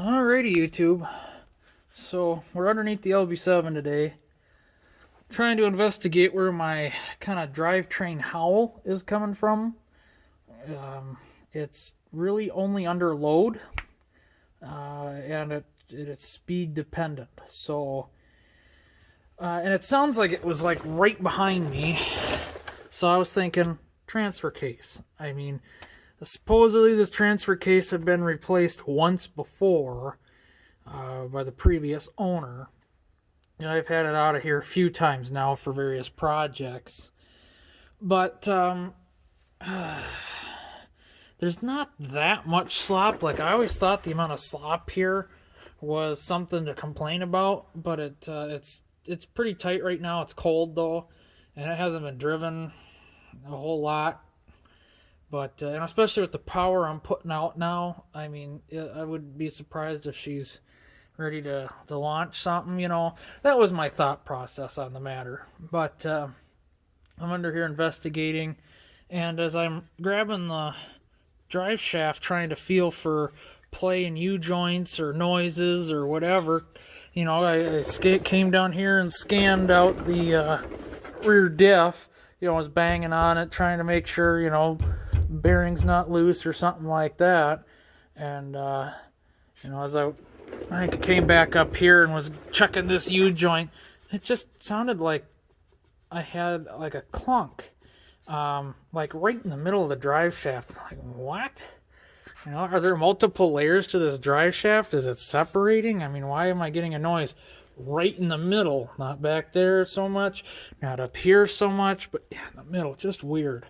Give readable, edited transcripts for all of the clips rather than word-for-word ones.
Alrighty, YouTube. So we're underneath the LB7 today, trying to investigate where my kind of drivetrain howl is coming from. It's really only under load, and it's speed dependent. So, and it sounds like it was like right behind me. So I was thinking transfer case. I mean, supposedly this transfer case had been replaced once before by the previous owner. And I've had it out of here a few times now for various projects. But there's not that much slop. Like, I always thought the amount of slop here was something to complain about, but it's pretty tight right now. It's cold though, and it hasn't been driven a whole lot. But and especially with the power I'm putting out now, I mean, I would be surprised if she's ready to launch something, you know. That was my thought process on the matter. But I'm under here investigating, and as I'm grabbing the drive shaft, trying to feel for play and U-joints or noises or whatever, you know, I came down here and scanned out the rear diff. You know, I was banging on it, trying to make sure, you know, bearing's not loose or something like that. And you know, as I came back up here and was checking this U-joint, it just sounded like I had like a clunk, like right in the middle of the drive shaft. Like, what? You know, are there multiple layers to this drive shaft? Is it separating? I mean, why am I getting a noise right in the middle? Not back there so much, not up here so much, but yeah, in the middle. Just weird.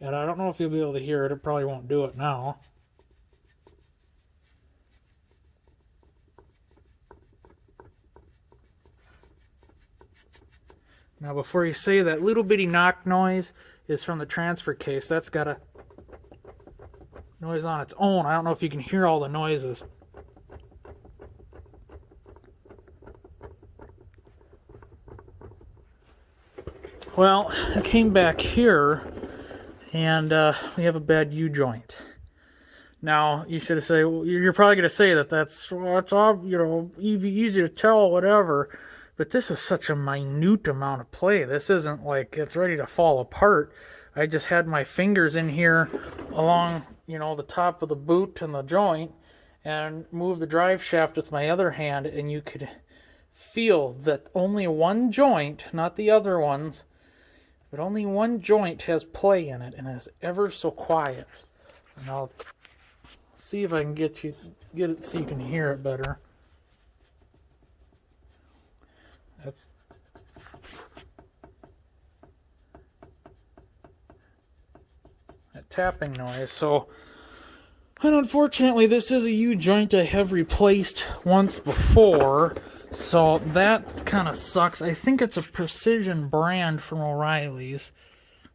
And I don't know if you'll be able to hear it. It probably won't do it now. Now, before you say that little bitty knock noise is from the transfer case, that's got a noise on its own. I don't know if you can hear all the noises. Well, I came back here, and we have a bad U-joint. Now, you should say, well, you're probably going to say that's you know, easy to tell, whatever. But this is such a minute amount of play. This isn't like it's ready to fall apart. I just had my fingers in here along, you know, the top of the boot and the joint, and moved the drive shaft with my other hand, and you could feel that only one joint, not the other ones, but only one joint has play in it, and is ever so quiet. And I'll see if I can get it so you can hear it better. That's that tapping noise. So, and unfortunately, this is a U-joint I have replaced once before, so that kind of sucks. I think it's a Precision brand from O'Reilly's,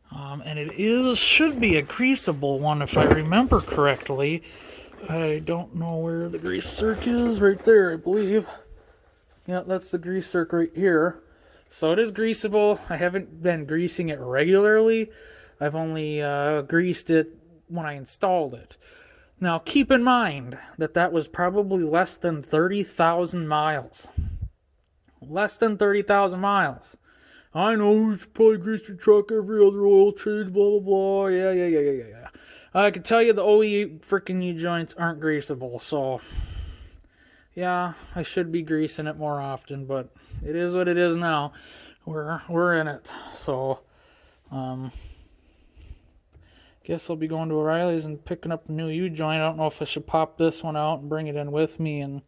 and it should be a greasable one if I remember correctly. I don't know where the grease circ is. Right there, I believe. Yeah, that's the grease circ right here. So it is greasable. I haven't been greasing it regularly. I've only greased it when I installed it. Now, keep in mind that was probably less than 30,000 miles. Less than 30,000 miles. I know, you should probably grease your truck every other oil change, blah, blah, blah. Yeah. I can tell you the OE freaking U-joints aren't greasable, so yeah, I should be greasing it more often, but it is what it is now. We're in it. So, guess I'll be going to O'Reilly's and picking up a new U-joint. I don't know if I should pop this one out and bring it in with me, and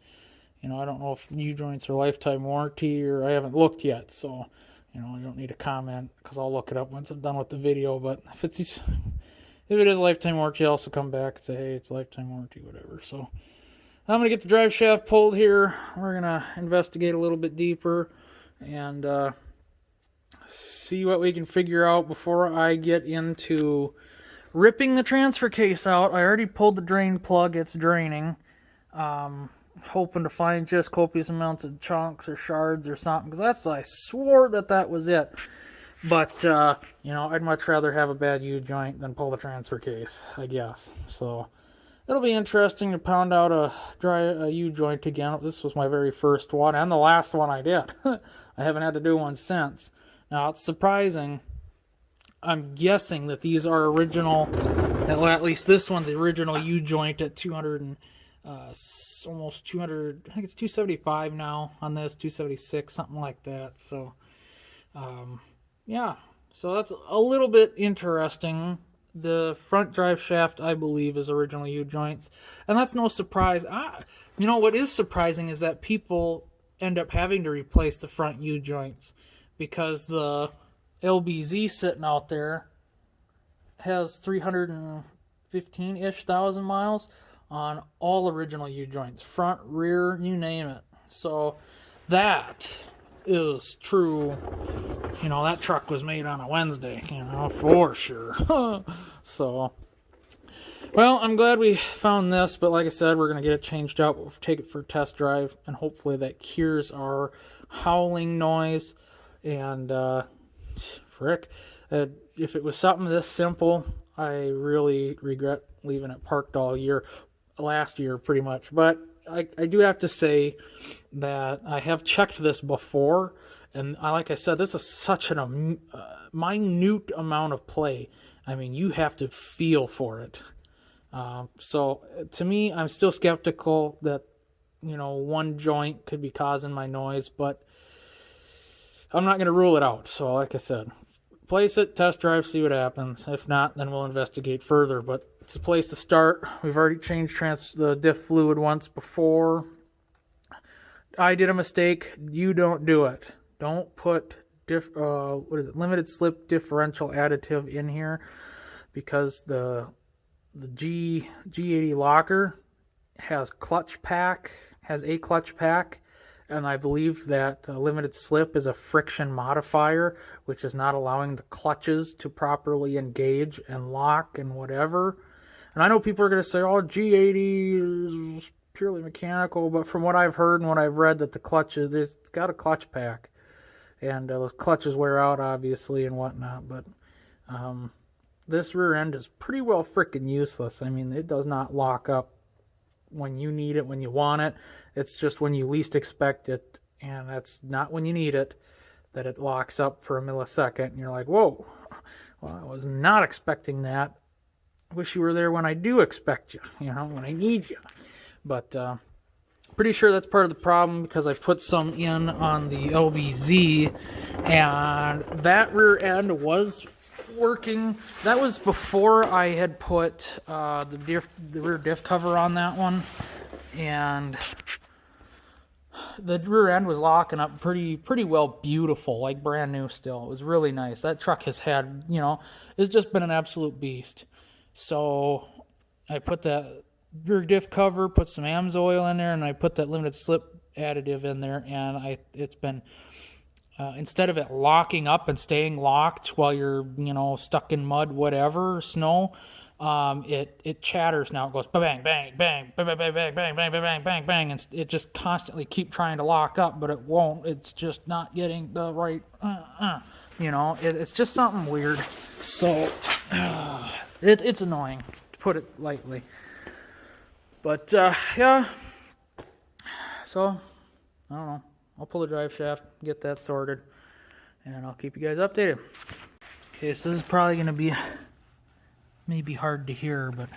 you know, I don't know if U-joints are lifetime warranty, or I haven't looked yet, so you know, I don't need to comment because I'll look it up once I'm done with the video. But if it is lifetime warranty, I'll also come back and say, hey, it's lifetime warranty, whatever. So I'm going to get the drive shaft pulled here. We're going to investigate a little bit deeper and see what we can figure out before I get into ripping the transfer case out. I already pulled the drain plug. It's draining. Hoping to find just copious amounts of chunks or shards or something, because I swore that was it. But, you know, I'd much rather have a bad U-joint than pull the transfer case, I guess. So, it'll be interesting to pound out a U-joint again. This was my very first one, and the last one I did. I haven't had to do one since. Now, it's surprising. I'm guessing that these are original, at least this one's the original U-joint at 200 and almost 200, I think it's 275 now on this, 276, something like that. So, yeah, so that's a little bit interesting. The front drive shaft, I believe, is original U-joints, and that's no surprise. You know, what is surprising is that people end up having to replace the front U-joints because the LBZ sitting out there has 315-ish thousand miles on all original U-joints, front, rear, you name it. So that is true. You know, that truck was made on a Wednesday, you know, for sure. So, well, I'm glad we found this, but like I said, we're going to get it changed out. We'll take it for a test drive, and hopefully that cures our howling noise. And, frick, if it was something this simple, I really regret leaving it parked all year, last year pretty much. But I do have to say that I have checked this before, and like I said, this is such a minute amount of play. I mean, you have to feel for it. So to me, I'm still skeptical that, you know, one joint could be causing my noise, but I'm not going to rule it out. So like I said, place it, test drive, see what happens. If not, then we'll investigate further. But it's a place to start. We've already changed the diff fluid once before. I did a mistake. You don't do it. Don't put limited slip differential additive in here, because the G80 locker has a clutch pack, and I believe that limited slip is a friction modifier, which is not allowing the clutches to properly engage and lock and whatever. And I know people are going to say, oh, G80 is purely mechanical, but from what I've heard and what I've read, that the clutches, it's got a clutch pack. And those clutches wear out, obviously, and whatnot. But this rear end is pretty well freaking useless. I mean, it does not lock up when you need it, when you want it. It's just when you least expect it, and that's not when you need it, that it locks up for a millisecond. And you're like, whoa, well, I was not expecting that. Wish you were there when I do expect you, you know, when I need you. But pretty sure that's part of the problem, because I put some in on the LBZ, and that rear end was working. That was before I had put the rear diff cover on that one, and the rear end was locking up pretty well, beautiful, like brand new still. It was really nice. That truck has had, you know, it's just been an absolute beast. So I put that rear diff cover, put some AMSOIL in there, and I put that limited slip additive in there, and it's been instead of it locking up and staying locked while you're, you know, stuck in mud, whatever, snow, it chatters now. It goes bang, bang, bang, bang, bang, bang, bang, bang, bang, bang, bang, bang, and it just constantly keep trying to lock up, but it won't. It's just not getting the right, you know, it's just something weird. So it's annoying, to put it lightly. But yeah, so I don't know. I'll pull the drive shaft, get that sorted, and I'll keep you guys updated. Okay, so this is probably going to be maybe hard to hear, but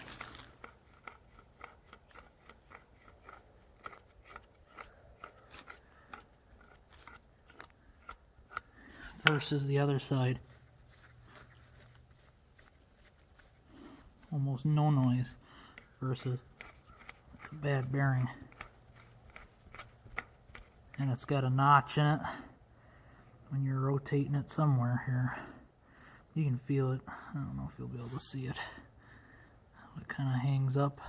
versus the other side. Almost no noise versus a bad bearing. And it's got a notch in it when you're rotating it somewhere here. You can feel it. I don't know if you'll be able to see it. It kind of hangs up.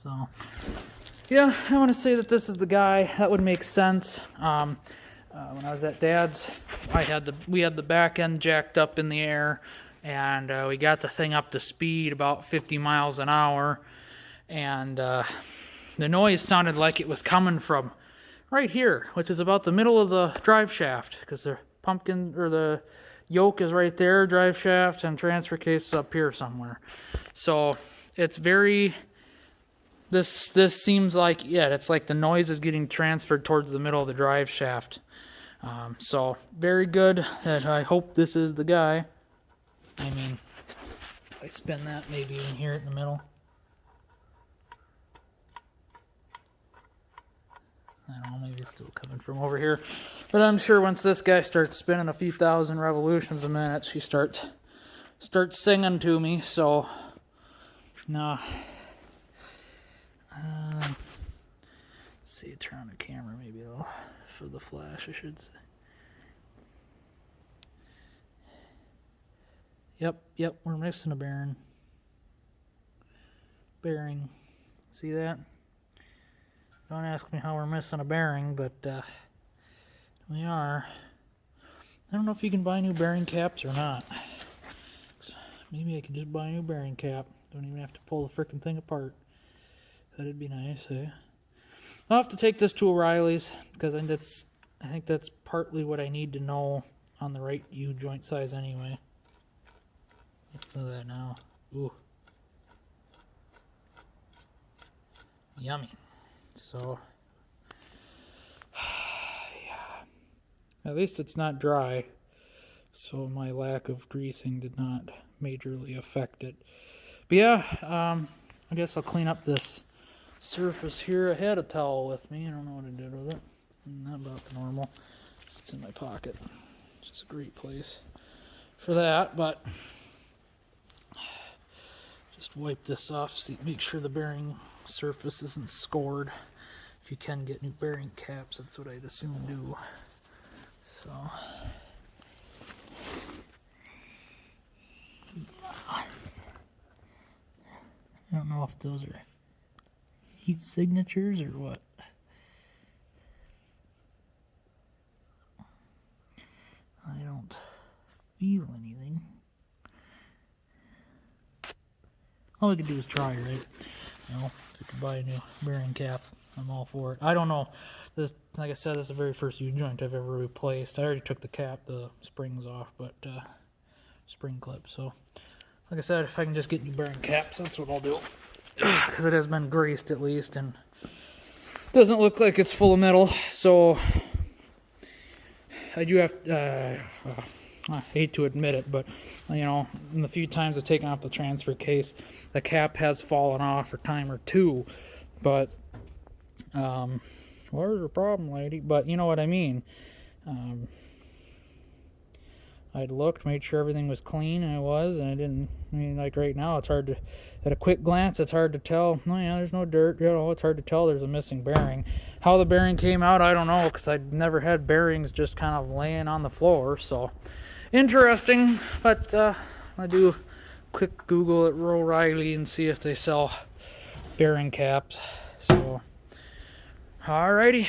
So, yeah, I want to say that this is the guy. That would make sense. When I was at Dad's, we had the back end jacked up in the air, and we got the thing up to speed about 50 miles an hour, and the noise sounded like it was coming from right here, which is about the middle of the drive shaft, because the pumpkin or the yoke is right there, drive shaft, and transfer case is up here somewhere. So it's very, this seems like, yeah, it's like the noise is getting transferred towards the middle of the drive shaft. So very good. That I hope this is the guy. I mean, if I spin that, maybe you can hear it in the middle. I don't know, maybe it's still coming from over here. But I'm sure once this guy starts spinning a few thousand revolutions a minute, she starts singing to me. So, no. Let's see, turn on the camera maybe though, for the flash, I should say. Yep, we're missing a bearing. See that? Don't ask me how we're missing a bearing, but we are. I don't know if you can buy new bearing caps or not. Maybe I can just buy a new bearing cap. Don't even have to pull the frickin' thing apart. That'd be nice, eh? I'll have to take this to O'Reilly's, because I think that's partly what I need to know on the right U-joint size anyway. Let's do that now. Ooh. Yummy. So, yeah. At least it's not dry, so my lack of greasing did not majorly affect it. But yeah, I guess I'll clean up this surface here. I had a towel with me. I don't know what I did with it. Not about the normal. It's in my pocket. It's just a great place for that, but just wipe this off, make sure the bearing surface isn't scored. If you can get new bearing caps, that's what I'd assume do. So, I don't know if those are heat signatures or what. I don't feel anything. All we can do is try, right? You know, if you can buy a new bearing cap, I'm all for it. I don't know. This, like I said, this is the very first U-joint I've ever replaced. I already took the springs off, but spring clip. So, like I said, if I can just get new bearing caps, that's what I'll do. Because it has been greased at least, and doesn't look like it's full of metal. So, I do have. I hate to admit it, but you know, in the few times I've taken off the transfer case, the cap has fallen off a time or two. But where's your problem, lady? But you know what I mean. I'd looked, made sure everything was clean, and it was, and I didn't. I mean, like right now, it's hard to, at a quick glance, it's hard to tell. Oh yeah, there's no dirt. You know, it's hard to tell there's a missing bearing. How the bearing came out, I don't know, because I'd never had bearings just kind of laying on the floor. So interesting, but I do quick Google at O'Reilly and see if they sell bearing caps. So, alrighty.